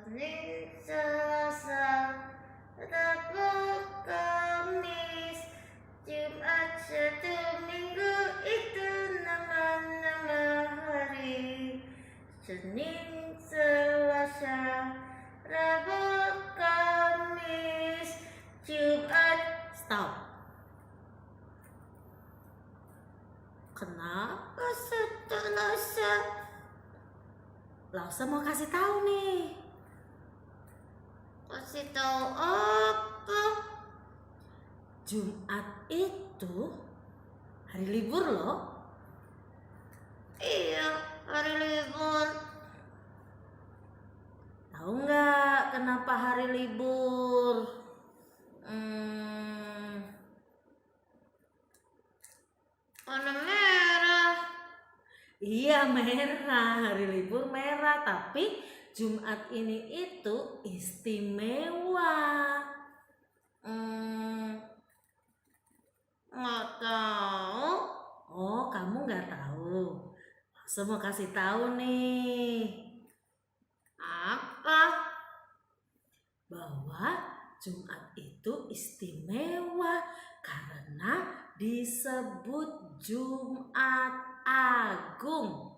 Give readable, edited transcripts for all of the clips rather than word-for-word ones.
Senin, Selasa, Rabu, Kamis, Jumat, Sabtu, Minggu itu nama-nama hari. Senin, Selasa, Rabu, Kamis, Jumat. Stop. Kenapa Selasa? Lasa mau kasih tahu nih. Kasih tahu apa? Jumat itu hari libur loh. Iya, hari libur. Tahu nggak kenapa hari libur? Warna merah. Iya, merah. Hari libur merah, tapi Jumat ini itu istimewa. Nggak tahu. Oh, kamu nggak tahu. Saya mau kasih tahu nih. Apa? Bahwa Jumat itu istimewa karena disebut Jumat Agung.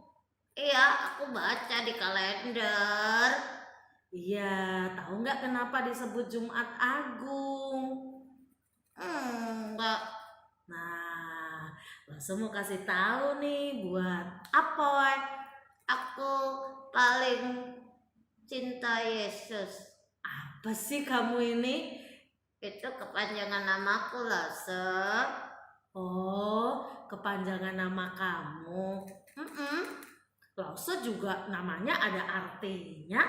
Iya, aku baca di kalender. Iya, tahu nggak kenapa disebut Jumat Agung? Enggak. Nah, langsung mau kasih tahu nih buat Apoy. Aku paling cinta Yesus. Apa sih kamu ini? Itu kepanjangan namaku lah, Oh, kepanjangan nama kamu. Lause juga namanya ada artinya.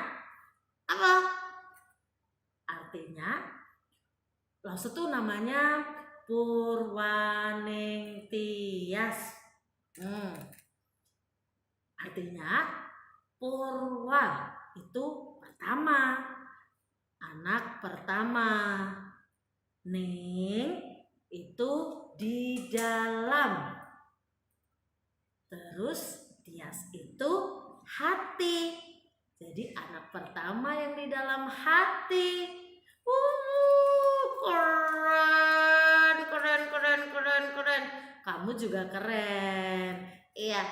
Apa? Artinya Lause tuh namanya Purwaningtyas. Artinya Purwa itu pertama, anak pertama. Ning itu di dalam. Terus Tias itu hati. Jadi anak pertama yang di dalam hati. Keren. Kamu juga keren. Iya.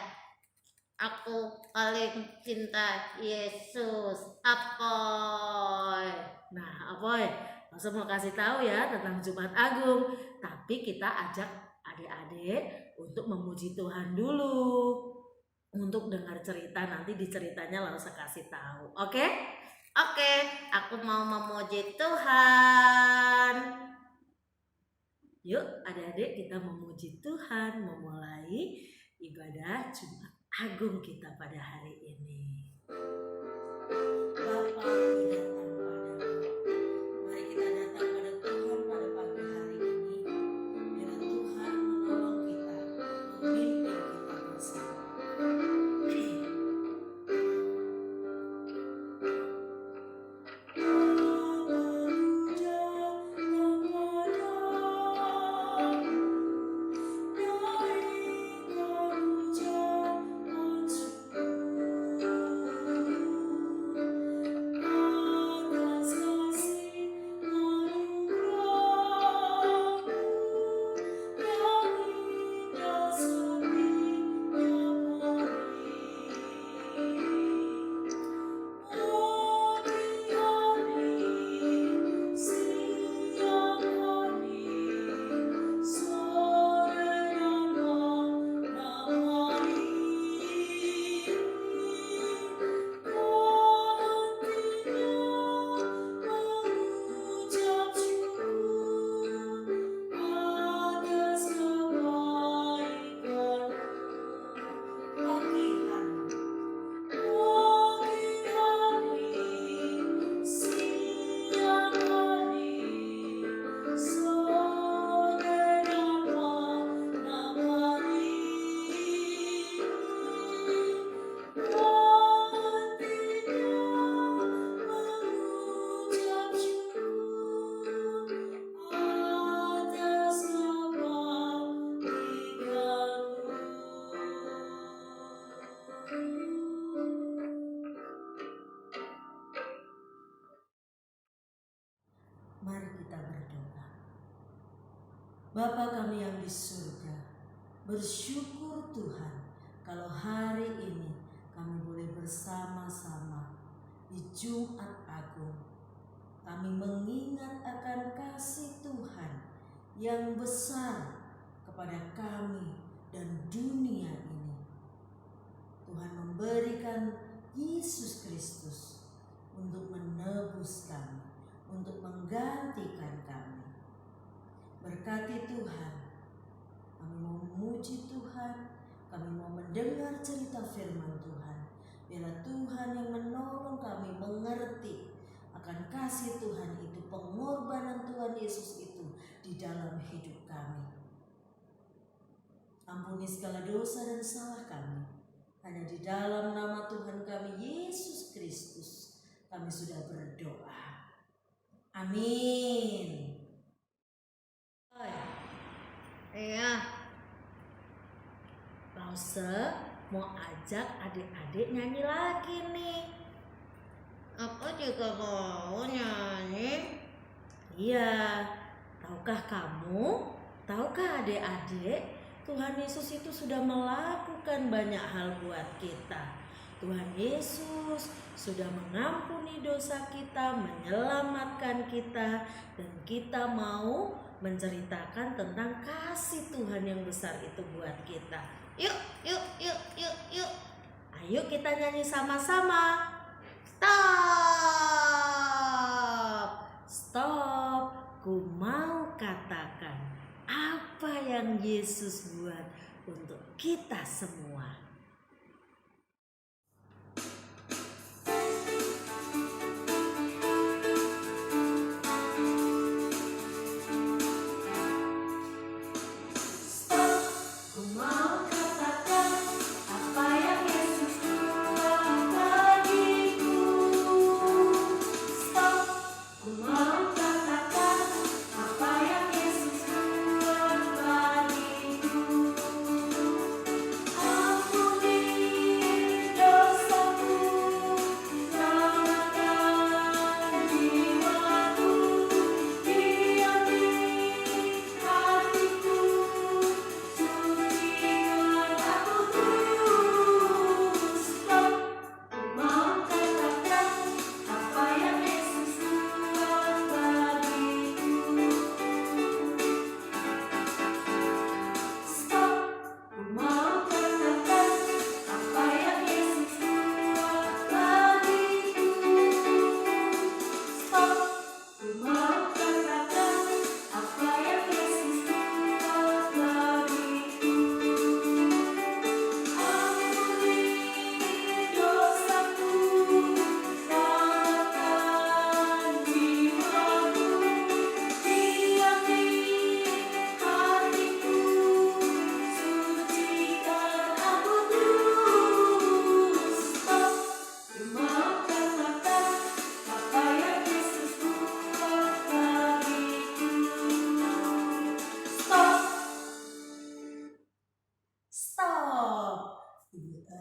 Aku paling cinta Yesus. Apoy. Nah, Apoy, langsung mau kasih tahu ya tentang Jumat Agung. Tapi kita ajak adik-adik untuk memuji Tuhan dulu. Untuk dengar cerita, nanti di ceritanya langsung kasih tahu. Oke? Oke, aku mau memuji Tuhan. Yuk adik-adik kita memuji Tuhan, memulai ibadah Jumat Agung kita pada hari ini. Bapa, kita Mari kita berdoa. Bapa kami yang di surga, bersyukur Tuhan kalau hari ini kami boleh bersama-sama di Jumat Agung. Kami mengingat akan kasih Tuhan yang besar kepada kami dan dunia ini. Tuhan memberikan Yesus Kristus untuk menebus kami, untuk menggantikan kami. Berkati Tuhan, kami mau memuji Tuhan, kami mau mendengar cerita firman Tuhan. Biarlah Tuhan yang menolong kami mengerti akan kasih Tuhan itu, pengorbanan Tuhan Yesus itu di dalam hidup kami. Ampuni segala dosa dan salah kami. Hanya di dalam nama Tuhan kami Yesus Kristus kami sudah berdoa. Amin. Iya, Lause mau ajak adik-adik nyanyi lagi nih. Aku juga mau nyanyi. Iya, tahukah adik-adik, Tuhan Yesus itu sudah melakukan banyak hal buat kita. Tuhan Yesus sudah mengampuni dosa kita, menyelamatkan kita, dan kita mau menceritakan tentang kasih Tuhan yang besar itu buat kita. Yuk. Ayo kita nyanyi sama-sama. Stop. Ku mau katakan apa yang Yesus buat untuk kita semua.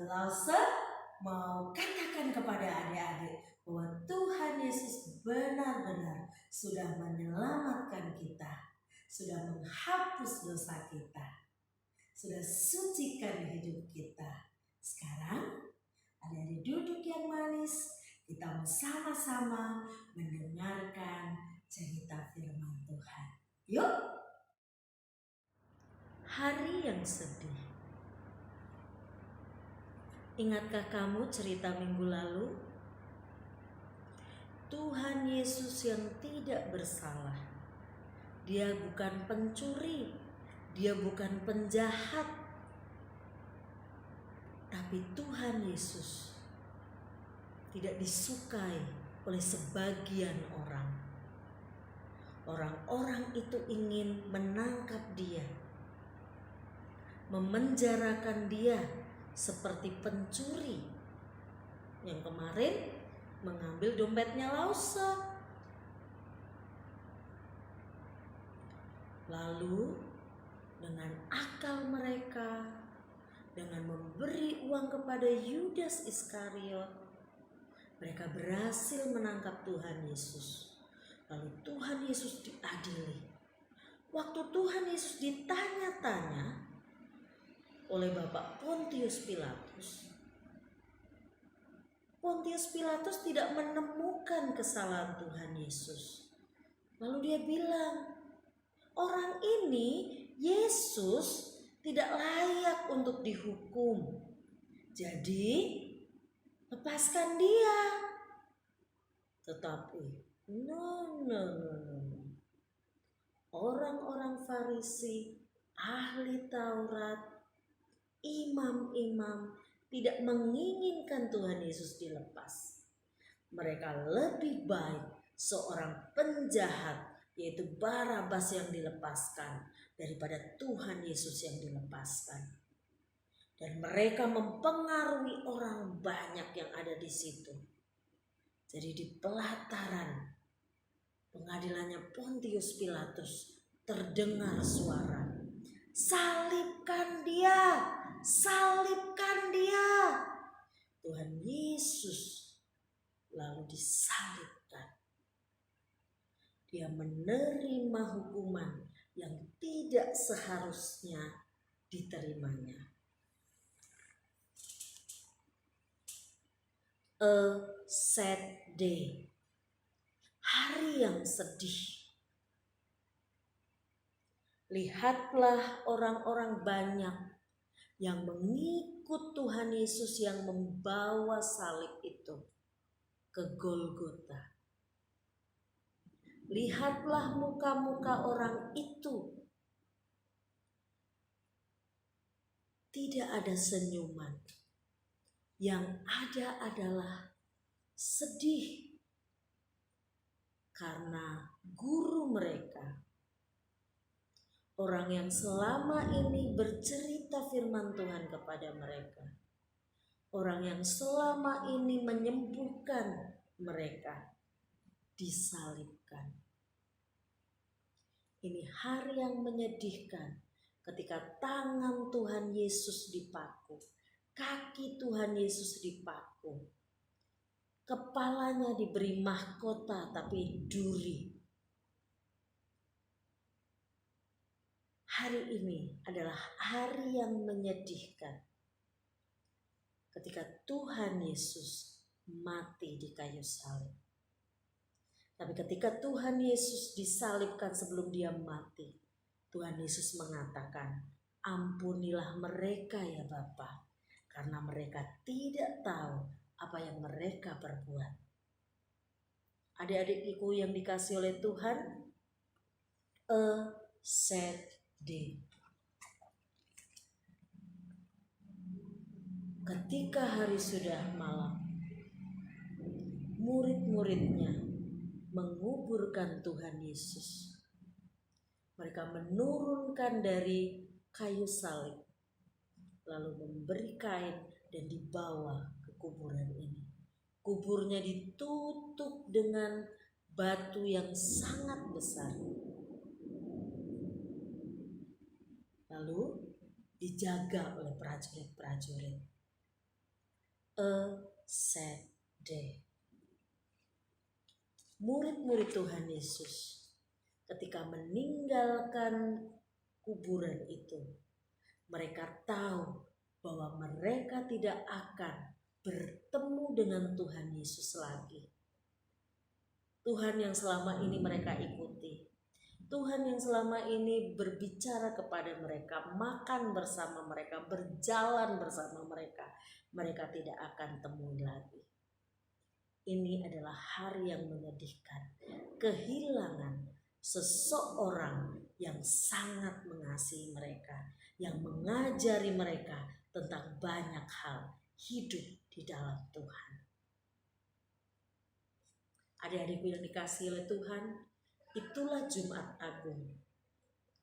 Lause mau katakan kepada adik-adik bahwa Tuhan Yesus benar-benar sudah menyelamatkan kita, sudah menghapus dosa kita, sudah sucikan hidup kita. Sekarang adik-adik duduk yang manis, kita bersama-sama mendengarkan cerita firman Tuhan. Yuk! Hari yang sedih. Ingatkah kamu cerita minggu lalu? Tuhan Yesus yang tidak bersalah. Dia bukan pencuri, dia bukan penjahat. Tapi Tuhan Yesus tidak disukai oleh sebagian orang. Orang-orang itu ingin menangkap dia, memenjarakan dia seperti pencuri yang kemarin mengambil dompetnya Lause. Lalu dengan akal mereka, dengan memberi uang kepada Yudas Iskariot, mereka berhasil menangkap Tuhan Yesus. Lalu Tuhan Yesus diadili. Waktu Tuhan Yesus ditanya-tanya oleh Bapak Pontius Pilatus, Pontius Pilatus tidak menemukan kesalahan Tuhan Yesus. Lalu dia bilang, orang ini, Yesus, tidak layak untuk dihukum. Jadi, lepaskan dia. Tetapi, no. Orang-orang Farisi, ahli Taurat, imam-imam tidak menginginkan Tuhan Yesus dilepas. Mereka lebih baik seorang penjahat, yaitu Barabas, yang dilepaskan daripada Tuhan Yesus yang dilepaskan. Dan mereka mempengaruhi orang banyak yang ada di situ. Jadi di pelataran pengadilannya Pontius Pilatus terdengar suara, salibkan dia, salibkan dia. Tuhan Yesus lalu disalibkan. Dia menerima hukuman yang tidak seharusnya diterimanya. A sad day. Hari yang sedih. Lihatlah orang-orang banyak yang mengikut Tuhan Yesus yang membawa salib itu ke Golgota. Lihatlah muka-muka orang itu. Tidak ada senyuman. Yang ada adalah sedih karena guru mereka, orang yang selama ini bercerita firman Tuhan kepada mereka, orang yang selama ini menyembuhkan mereka, disalibkan. Ini hari yang menyedihkan ketika tangan Tuhan Yesus dipaku, kaki Tuhan Yesus dipaku, kepalanya diberi mahkota tapi duri. Hari ini adalah hari yang menyedihkan ketika Tuhan Yesus mati di kayu salib. Tapi ketika Tuhan Yesus disalibkan sebelum dia mati, Tuhan Yesus mengatakan, ampunilah mereka ya Bapa, karena mereka tidak tahu apa yang mereka perbuat. Adik-adikku yang dikasihi oleh Tuhan, a sad day. Ketika hari sudah malam, murid-muridnya menguburkan Tuhan Yesus. Mereka menurunkan dari kayu salib, lalu memberi kain dan dibawa ke kuburan ini. Kuburnya ditutup dengan batu yang sangat besar. Lalu dijaga oleh prajurit-prajurit. A sad day. Murid-murid Tuhan Yesus ketika meninggalkan kuburan itu, mereka tahu bahwa mereka tidak akan bertemu dengan Tuhan Yesus lagi. Tuhan yang selama ini mereka ikuti, Tuhan yang selama ini berbicara kepada mereka, makan bersama mereka, berjalan bersama mereka, mereka tidak akan temui lagi. Ini adalah hari yang menyedihkan, kehilangan seseorang yang sangat mengasihi mereka, yang mengajari mereka tentang banyak hal hidup di dalam Tuhan. Adik-adikku yang dikasihi oleh Tuhan, itulah Jumat Agung.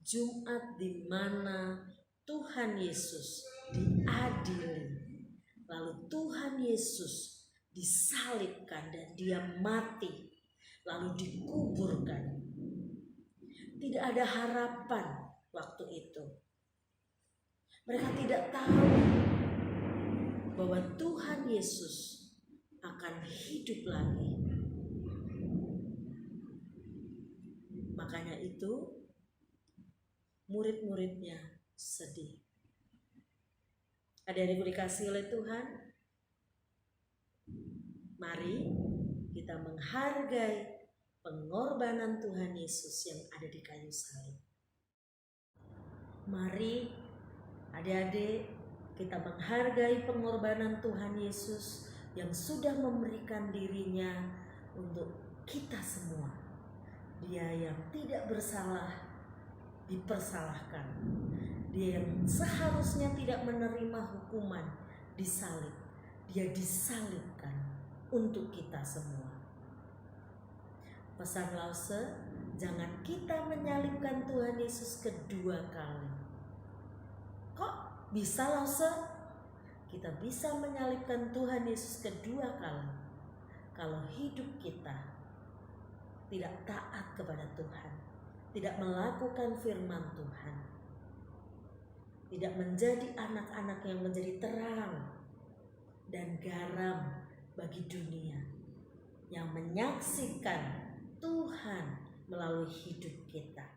Jumat di mana Tuhan Yesus diadili. Lalu Tuhan Yesus disalibkan dan dia mati, lalu dikuburkan. Tidak ada harapan waktu itu. Mereka tidak tahu bahwa Tuhan Yesus akan hidup lagi. itu murid-muridnya sedih. Adik-adikku dikasihi oleh Tuhan, mari kita menghargai pengorbanan Tuhan Yesus yang ada di kayu salib. Mari adik-adik kita menghargai pengorbanan Tuhan Yesus yang sudah memberikan dirinya untuk kita semua. Dia yang tidak bersalah dipersalahkan. Dia yang seharusnya tidak menerima hukuman disalib. Dia disalibkan untuk kita semua. Pesan Lause, jangan kita menyalibkan Tuhan Yesus kedua kali. Kok bisa Lause? Kita bisa menyalibkan Tuhan Yesus kedua kali kalau hidup kita tidak taat kepada Tuhan, tidak melakukan firman Tuhan, tidak menjadi anak-anak yang menjadi terang dan garam bagi dunia, yang menyaksikan Tuhan melalui hidup kita.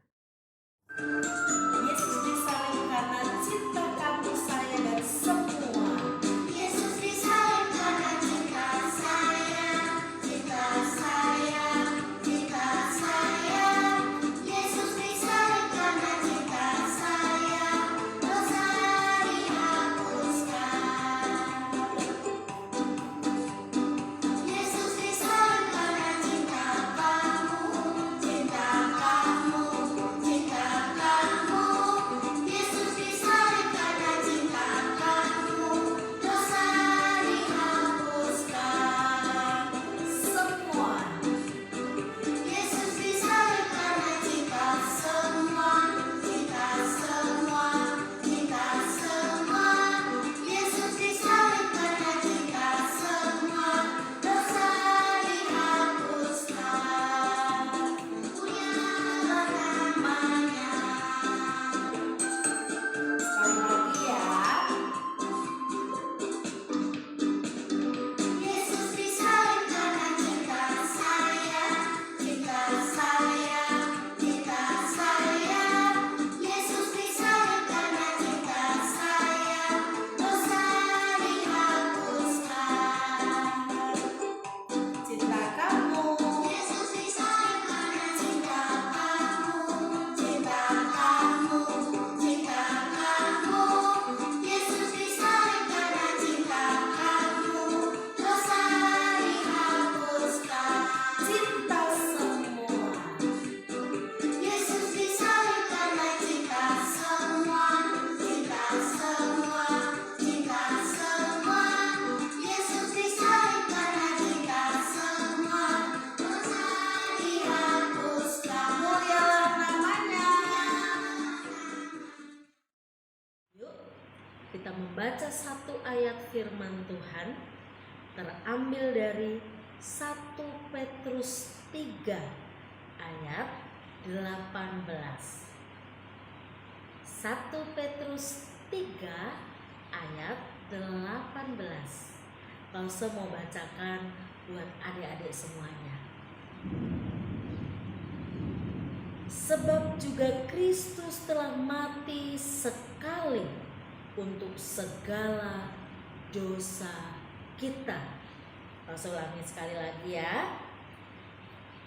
Yesus disalib karena cinta kamu, saya, dan semua. Yesus disalib karena cinta saya, cinta saya, cinta saya. Yesus disalib karena cinta saya, dosa dihapuskan. Yesus disalib karena cinta kamu, cinta kamu, cinta kamu. Yesus disalib karena cinta kamu, dosa dihapuskan. Semua. Yesus disalib karena cinta semua, cinta semua, cinta semua. Yesus disalib karena cinta semua, dosa dihapuskan. Mulialah namanya. Sekali lagi ya. Yesus disalib karena cinta saya, cinta saya, cinta saya. Yesus disalib karena cinta saya, dosa dihapuskan. Cinta kamu. Yesus disalib karena cinta kamu, cinta kamu, cinta kamu. Yesus disalib karena cinta kamu, dosa dihapuskan. Cinta semua. Yesus disalib karena cinta semua, cinta semua, cinta semua. Yesus disalib karena cinta semua, dosa dihapuskan. Mulialah namanya. Yuk, kita membaca satu ayat firman Tuhan terambil dari 1 Petrus 3 ayat 18. 1 Petrus 3 ayat 18. Lause mau bacakan buat adik-adik semuanya. Sebab juga Kristus telah mati sekali untuk segala dosa kita. Lause ulangi sekali lagi ya.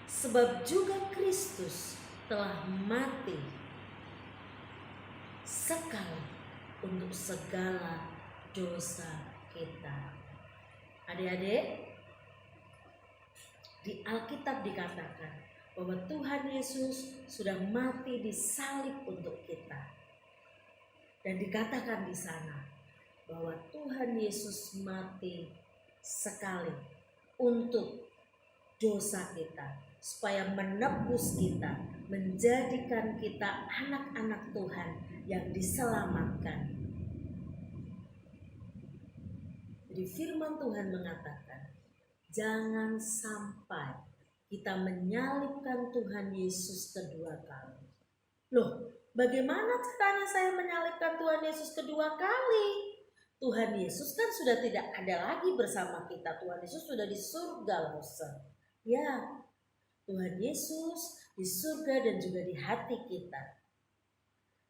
Sebab juga Kristus telah mati sekali untuk segala dosa kita. Adik-adik, di Alkitab dikatakan bahwa Tuhan Yesus sudah mati di salib untuk kita. Dan dikatakan di sana bahwa Tuhan Yesus mati sekali untuk dosa kita, supaya menebus kita, menjadikan kita anak-anak Tuhan yang diselamatkan. Jadi firman Tuhan mengatakan, jangan sampai kita menyalibkan Tuhan Yesus kedua kali. Loh, bagaimana caranya saya menyalibkan Tuhan Yesus kedua kali? Tuhan Yesus kan sudah tidak ada lagi bersama kita. Tuhan Yesus sudah di surga, Lause. Ya, Tuhan Yesus di surga dan juga di hati kita.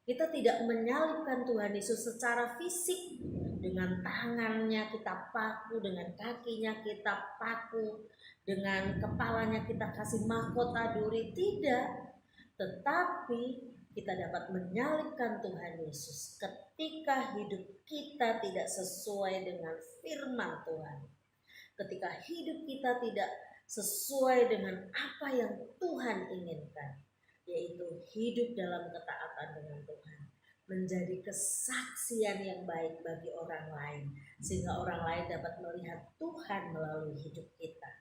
Kita tidak menyalibkan Tuhan Yesus secara fisik, dengan tangannya kita paku, dengan kakinya kita paku, dengan kepalanya kita kasih mahkota duri, tidak. Tetapi kita dapat menyalibkan Tuhan Yesus ketika hidup kita tidak sesuai dengan firman Tuhan. Ketika hidup kita tidak sesuai dengan apa yang Tuhan inginkan, yaitu hidup dalam ketaatan dengan Tuhan, menjadi kesaksian yang baik bagi orang lain, sehingga orang lain dapat melihat Tuhan melalui hidup kita.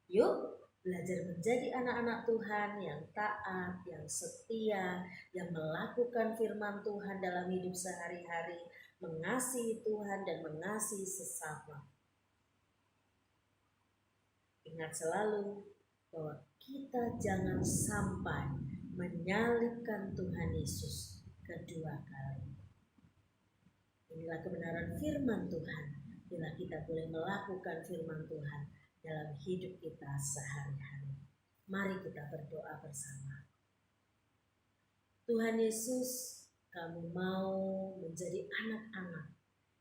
Yuk belajar menjadi anak-anak Tuhan yang taat, yang setia, yang melakukan firman Tuhan dalam hidup sehari-hari, mengasihi Tuhan dan mengasihi sesama. Ingat selalu bahwa kita jangan sampai menyalibkan Tuhan Yesus kedua kali. Inilah kebenaran firman Tuhan bila kita boleh melakukan firman Tuhan dalam hidup kita sehari-hari. Mari kita berdoa bersama. Tuhan Yesus, kami mau menjadi anak-anak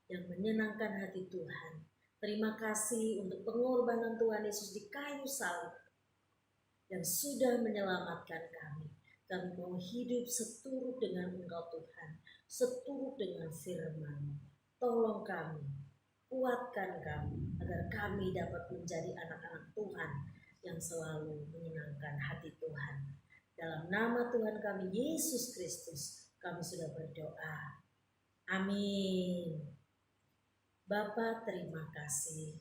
yang menyenangkan hati Tuhan. Terima kasih untuk pengorbanan Tuhan Yesus di kayu salib yang sudah menyelamatkan kami. Kami mau hidup seturut dengan Engkau Tuhan, seturut dengan firman-Mu. Tolong kami, kuatkan kami, agar kami dapat menjadi anak-anak Tuhan yang selalu menyenangkan hati Tuhan. Dalam nama Tuhan kami, Yesus Kristus, kami sudah berdoa. Amin. Bapa, terima kasih.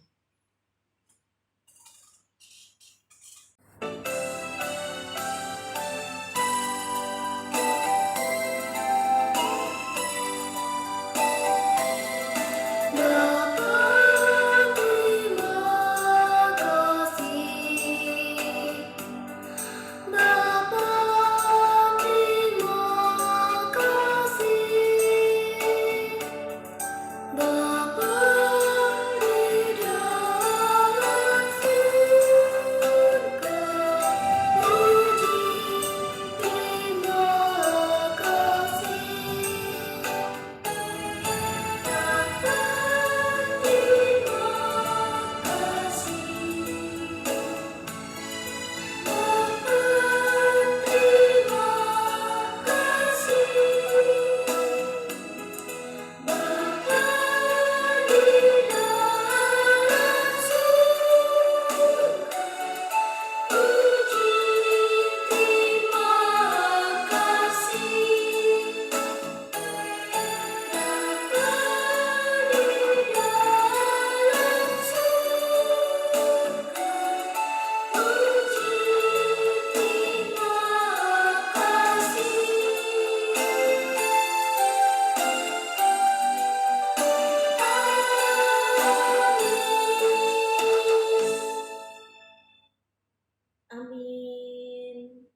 Amin.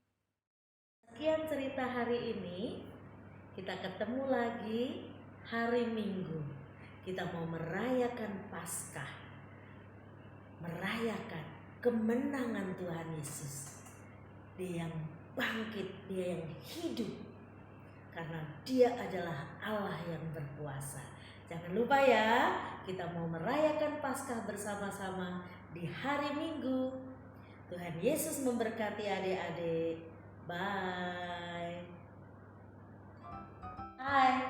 Sekian cerita hari ini. Kita ketemu lagi hari Minggu. Kita mau merayakan Paskah, merayakan kemenangan Tuhan Yesus. Dia yang bangkit, Dia yang hidup, karena Dia adalah Allah yang berkuasa. Jangan lupa ya, kita mau merayakan Paskah bersama-sama di hari Minggu. Tuhan Yesus memberkati adik-adik. Bye. Hai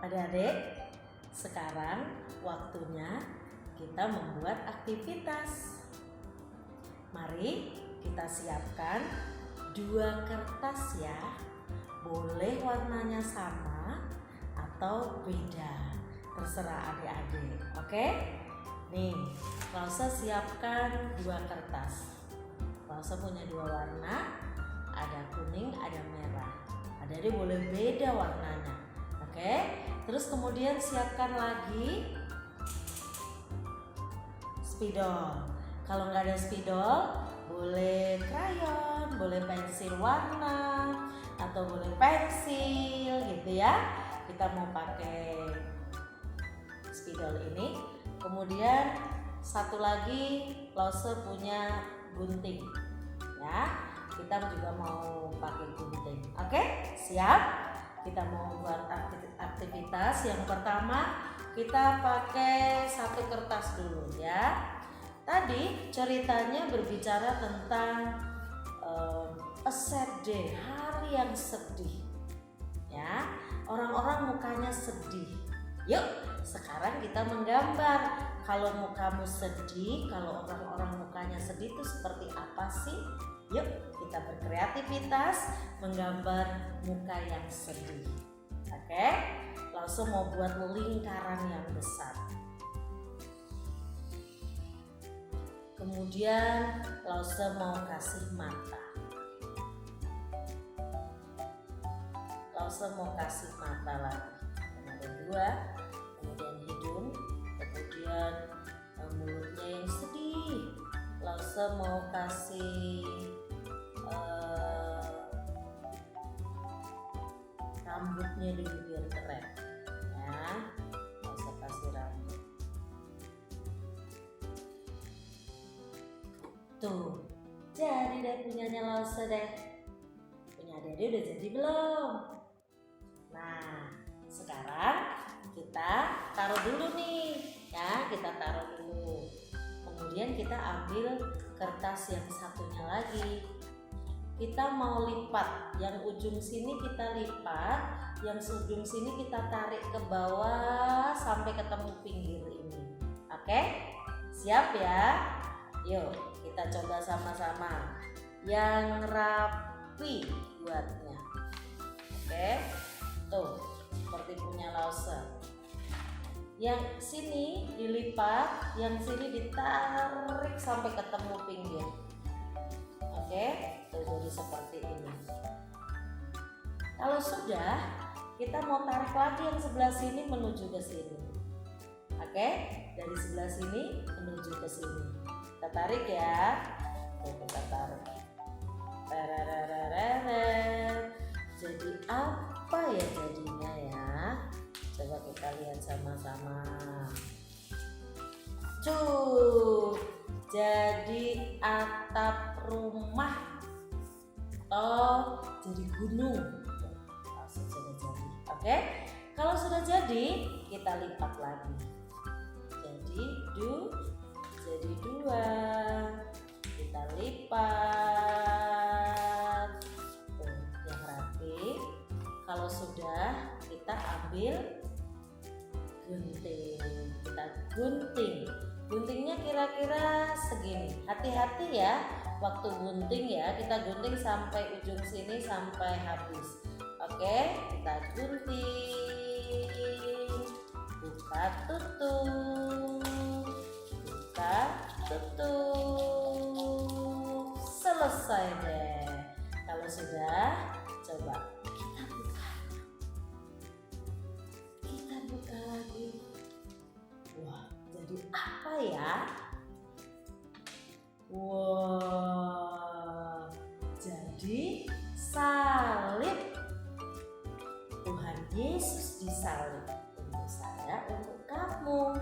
adik-adik, sekarang waktunya kita membuat aktivitas. Mari kita siapkan 2 kertas ya. Boleh warnanya sama atau beda, terserah adik-adik. Oke? Nih, Rosa siapkan 2 kertas. Rosa punya 2 warna, ada kuning, ada merah. Adik-adik boleh beda warnanya. Oke? Terus kemudian siapkan lagi spidol. Kalau nggak ada spidol, boleh krayon, boleh pensil warna, atau boleh pensil gitu ya. Kita mau pakai spidol ini. Kemudian satu lagi, Lose punya gunting. Ya, kita juga mau pakai gunting. Oke, siap? Kita mau buat aktivitas. Yang pertama, kita pakai satu kertas dulu ya. Tadi ceritanya berbicara tentang a sad day, hari yang sedih. Ya, orang-orang mukanya sedih. Yuk, sekarang kita menggambar. Kalau mukamu sedih, kalau orang-orang mukanya sedih itu seperti apa sih? Yuk, kita berkreativitas menggambar muka yang sedih. Oke, langsung mau buat lingkaran yang besar. Kemudian langsung mau kasih mata. Langsung mau kasih mata lagi. Ada dua, kemudian hidung, kemudian mulutnya yang sedih. Langsung mau kasih rambutnya dulu biar keren ya. Langsung kasih rambut. Tuh, jadi deh punyanya Lause deh. Punya Dede udah jadi belum? Nah, sekarang kita taruh dulu nih ya, kita taruh dulu. Kemudian kita ambil kertas yang satunya lagi. Kita mau lipat, yang ujung sini kita lipat, yang ujung sini kita tarik ke bawah sampai ketemu pinggir ini. Oke? Siap ya? Yuk, kita coba sama-sama. Yang rapi buatnya. Oke? Tuh, seperti punya Lause. Yang sini dilipat, yang sini ditarik sampai ketemu pinggir. Oke, tuh jadi seperti ini. Kalau sudah, kita mau tarik lagi yang sebelah sini menuju ke sini. Oke, dari sebelah sini menuju ke sini. Kita tarik ya. Tuh, kita tarik. Jadi apa ya jadinya ya? Coba kita lihat sama-sama. Tuh, jadi atap rumah. Oh, jadi gunung. Langsung sudah jadi. Oke, kalau sudah jadi kita lipat lagi. Jadi jadi dua. Kita lipat. Tuh, yang rapi. Kalau sudah kita ambil gunting. Kita gunting. Guntingnya kira-kira segini. Hati-hati ya waktu gunting ya. Kita gunting sampai ujung sini sampai habis. Oke, kita gunting. Buka tutup. Buka tutup. Selesai deh. Kalau sudah, coba kita buka. Kita buka lagi. Wah, jadi apa ya? Wah, jadi salib. Tuhan Yesus disalib untuk saya, untuk kamu.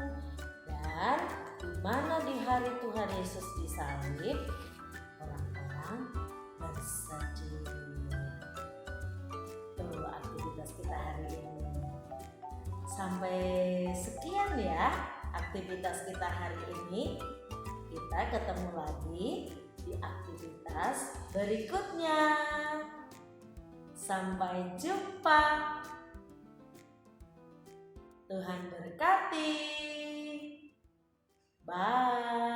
Dan di mana di hari Tuhan Yesus disalib, orang-orang bersedih. Tuh aktivitas kita hari ini. Sampai sekian ya aktivitas kita hari ini. Kita ketemu lagi di aktivitas berikutnya. Sampai jumpa. Tuhan berkati. Bye.